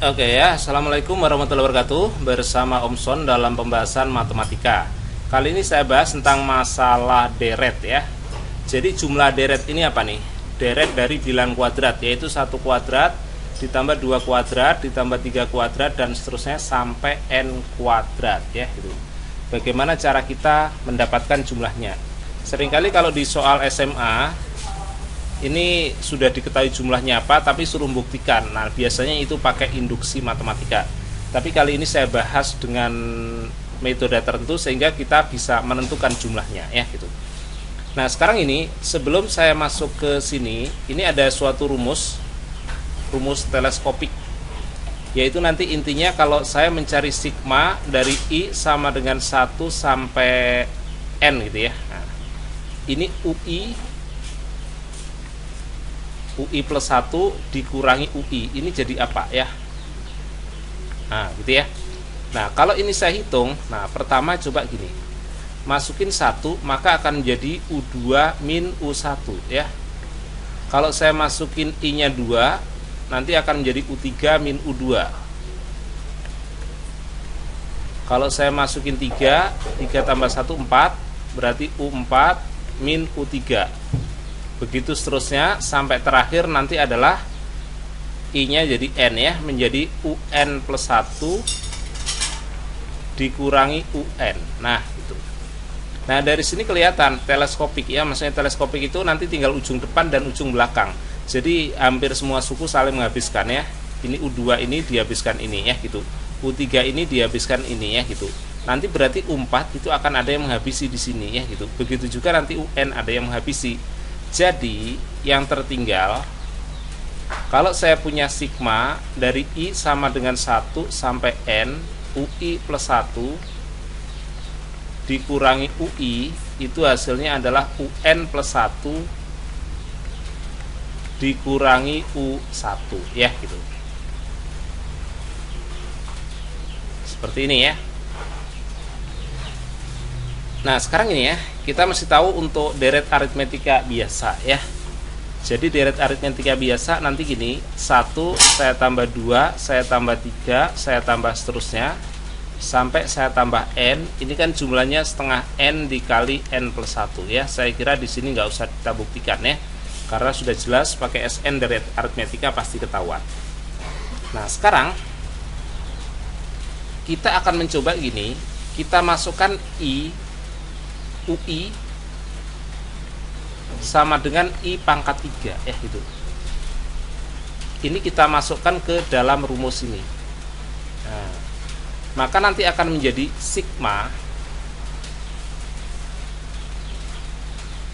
Oke ya, Assalamualaikum warahmatullahi wabarakatuh. Bersama Om Son dalam pembahasan matematika. Kali ini saya bahas tentang masalah deret ya. Jadi jumlah deret ini apa nih? Deret dari bilang kuadrat, yaitu 1 kuadrat ditambah 2 kuadrat ditambah 3 kuadrat dan seterusnya sampai n kuadrat ya gitu. Bagaimana cara kita mendapatkan jumlahnya? Seringkali kalau di soal SMA ini sudah diketahui jumlahnya apa, tapi suruh buktikan. Nah, biasanya itu pakai induksi matematika. Tapi kali ini saya bahas dengan metode tertentu sehingga kita bisa menentukan jumlahnya ya gitu. Nah, sekarang ini sebelum saya masuk ke sini, ini ada suatu rumus teleskopik. Yaitu nanti intinya kalau saya mencari sigma dari I sama dengan 1 sampai N gitu ya. Nah, ini UI plus 1 dikurangi UI, ini jadi apa ya? Nah gitu ya. Nah kalau ini saya hitung, nah pertama coba gini, masukin 1 maka akan menjadi U2 min U1 ya. Kalau saya masukin I nya 2 nanti akan menjadi U3 min U2. Kalau saya masukin 3 tambah 1 4, berarti U4 min U3. Begitu seterusnya sampai terakhir nanti adalah I-nya jadi N ya, menjadi UN plus 1 dikurangi UN. Nah gitu. Nah dari sini kelihatan teleskopik ya, maksudnya teleskopik itu nanti tinggal ujung depan dan ujung belakang. Jadi hampir semua suku saling menghabiskan ya. Ini U2 ini dihabiskan ini ya gitu. U3 ini dihabiskan ini ya gitu. Nanti berarti U4 itu akan ada yang menghabisi di sini ya gitu. Begitu juga nanti UN ada yang menghabisi. Jadi yang tertinggal kalau saya punya sigma dari I sama dengan 1 sampai N, UI plus 1 dikurangi UI, itu hasilnya adalah UN plus 1 dikurangi U1 ya gitu. Seperti ini ya. Nah sekarang ini ya, kita mesti tahu untuk deret aritmetika biasa ya. Jadi deret aritmetika biasa nanti gini, 1 saya tambah 2, saya tambah 3, saya tambah seterusnya sampai saya tambah N. Ini kan jumlahnya setengah N dikali N plus 1 ya. Saya kira di sini nggak usah kita buktikan ya, karena sudah jelas pakai SN deret aritmetika pasti ketahuan. Nah sekarang kita akan mencoba gini, kita masukkan UI sama dengan I pangkat 3 ya gitu. Ini kita masukkan ke dalam rumus ini. Nah, maka nanti akan menjadi sigma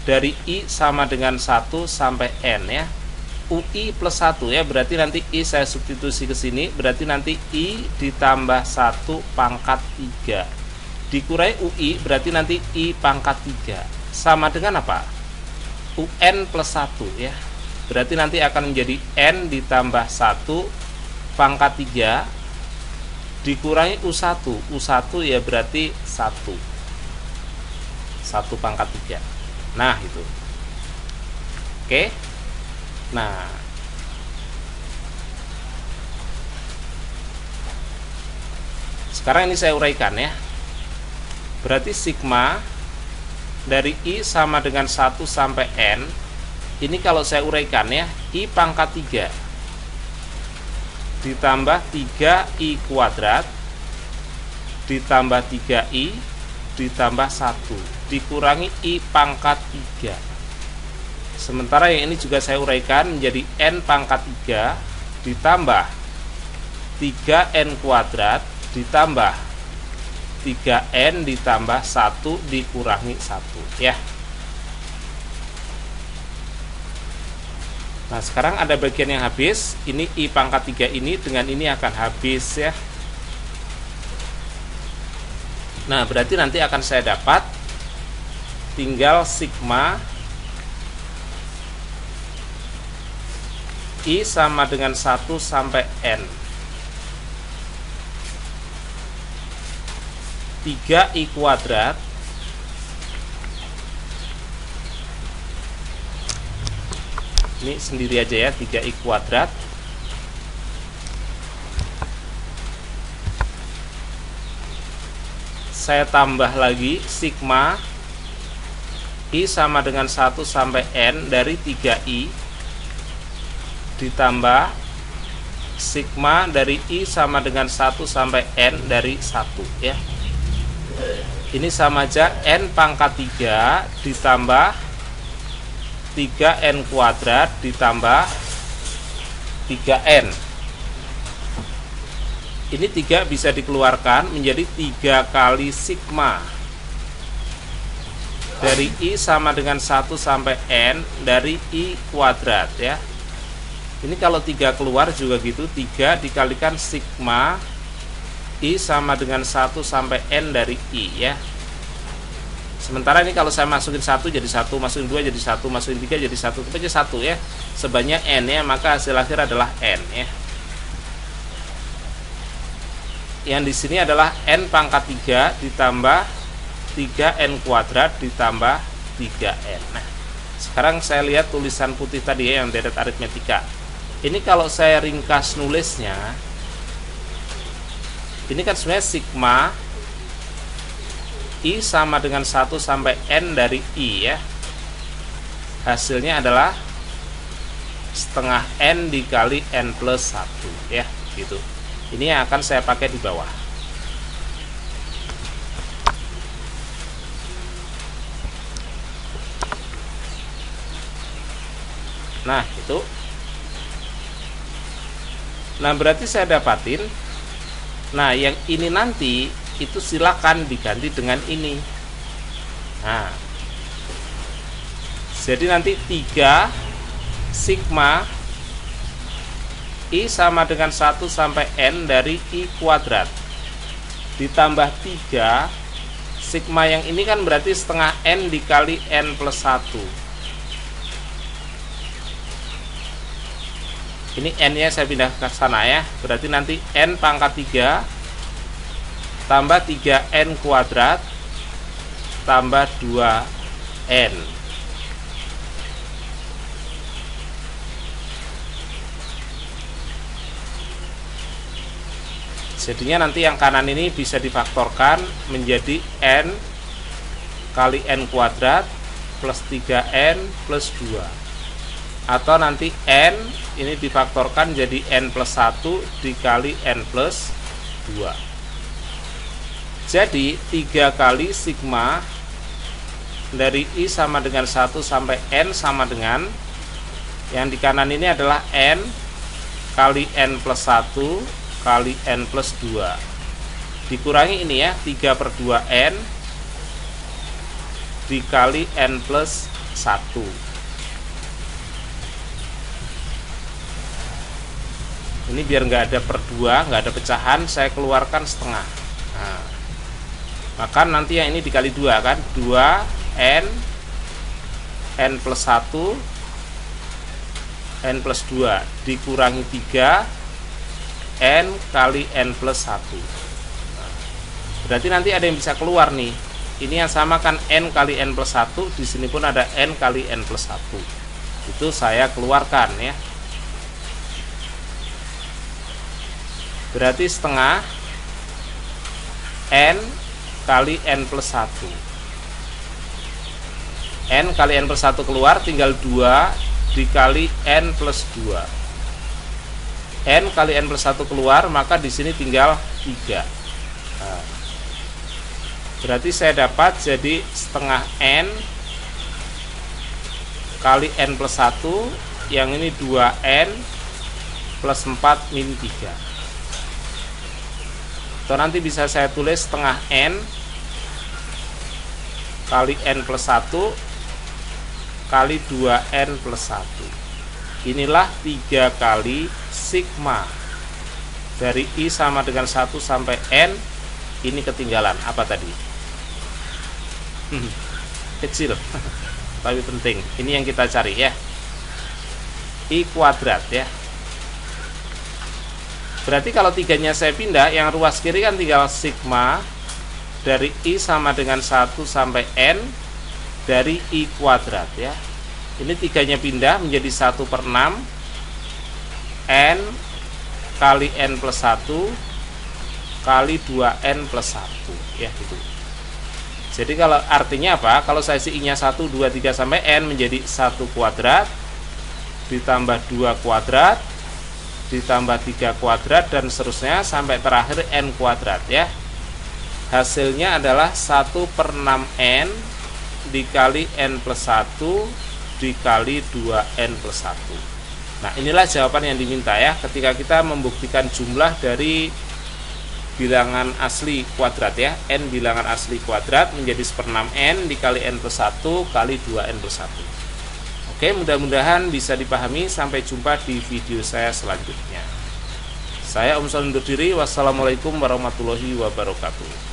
dari I sama dengan 1 sampai N ya. UI plus 1 ya, berarti nanti I saya substitusi ke sini, berarti nanti I ditambah 1 pangkat 3 dikurangi UI, berarti nanti I pangkat 3 sama dengan apa? UN plus 1 ya. Berarti nanti akan menjadi N ditambah 1 pangkat 3 dikurangi U1. U1 ya berarti 1 pangkat 3. Nah itu. Oke. Nah sekarang ini saya uraikan ya. Berarti sigma dari I sama dengan 1 sampai N. Ini kalau saya uraikan ya, I pangkat 3 ditambah 3I kuadrat ditambah 3I ditambah 1 dikurangi I pangkat 3. Sementara yang ini juga saya uraikan menjadi N pangkat 3 ditambah 3N kuadrat ditambah 3N ditambah 1 dikurangi 1 ya. Nah sekarang ada bagian yang habis. Ini I pangkat 3 ini dengan ini akan habis ya. Nah berarti nanti akan saya dapat tinggal sigma I sama dengan 1 sampai N 3I kuadrat ini sendiri aja ya, 3i kuadrat saya tambah lagi sigma I sama dengan 1 sampai N dari 3I ditambah sigma dari I sama dengan 1 sampai N dari 1 ya. Ini sama aja N pangkat 3 ditambah 3N kuadrat ditambah 3N. Ini 3 bisa dikeluarkan menjadi 3 kali sigma dari I sama dengan 1 sampai N dari I kuadrat ya. Ini kalau 3 keluar juga gitu, 3 dikalikan sigma I sama dengan 1 sampai N dari I ya. Sementara ini kalau saya masukin 1 jadi 1, masukin 2 jadi 1, masukin 3 jadi 1, itu aja 1 ya. Sebanyak N ya, maka hasil akhir adalah N ya. Yang di sini adalah N pangkat 3 ditambah 3N kuadrat ditambah 3N. Nah, sekarang saya lihat tulisan putih tadi ya, yang deret aritmetika. Ini kalau saya ringkas nulisnya, ini kan sebenarnya sigma I sama dengan 1 sampai N dari I ya. Hasilnya adalah setengah N dikali N plus 1 ya, gitu. Ini yang akan saya pakai di bawah. Nah, itu. Nah, berarti saya dapatin. Nah, yang ini nanti itu silakan diganti dengan ini. Nah, jadi nanti 3 sigma I sama dengan 1 sampai N dari I kuadrat ditambah 3 sigma yang ini kan berarti setengah N dikali N plus 1. Ini N nya saya pindah ke sana ya. Berarti nanti N pangkat 3 tambah 3N kuadrat tambah 2N. Jadinya nanti yang kanan ini bisa difaktorkan menjadi N kali N kuadrat plus 3N plus 2. Atau nanti N ini difaktorkan jadi N plus 1 dikali N plus 2. Jadi 3 kali sigma dari I sama dengan 1 sampai N sama dengan, yang di kanan ini adalah N kali N plus 1 kali N plus 2 dikurangi ini ya, 3 per 2N dikali N plus 1. Ini biar nggak ada per 2, nggak ada pecahan, saya keluarkan setengah. Nah, maka nanti yang ini dikali 2 kan, 2N N plus 1 N plus 2 dikurangi 3 N kali N plus 1. Nah, berarti nanti ada yang bisa keluar nih. Ini yang sama kan N kali N plus 1, di sini pun ada N kali N plus 1. Itu saya keluarkan ya. Berarti setengah N kali N plus 1. N kali N plus 1 keluar, tinggal 2 dikali N plus 2. N kali N plus 1 keluar, maka di sini tinggal 3. Nah, berarti saya dapat jadi setengah N kali N plus 1, yang ini 2N plus 4 min 3. Atau nanti bisa saya tulis setengah N kali N plus 1 kali 2N plus 1. Inilah 3 kali sigma dari I sama dengan 1 sampai N. Ini ketinggalan apa tadi? Kecil tapi penting. Ini yang kita cari ya, I kuadrat ya. Berarti kalau 3-nya saya pindah, yang ruas kiri kan tinggal sigma dari I sama dengan 1 sampai N dari I kuadrat ya. Ini 3-nya pindah menjadi 1 per 6 N kali N plus 1 kali 2N plus 1 ya, gitu. Jadi kalau artinya apa? Kalau seisi I-nya 1, 2, 3 sampai N menjadi 1 kuadrat ditambah 2 kuadrat ditambah 3 kuadrat dan seterusnya sampai terakhir N kuadrat ya. Hasilnya adalah 1/6N dikali N plus 1 dikali 2N plus 1. Nah, inilah jawaban yang diminta ya ketika kita membuktikan jumlah dari bilangan asli kuadrat ya. N bilangan asli kuadrat menjadi 1/6N dikali N plus 1 kali 2N plus 1. Oke, mudah-mudahan bisa dipahami. Sampai jumpa di video saya selanjutnya. Saya Om Son undur diri. Wassalamualaikum warahmatullahi wabarakatuh.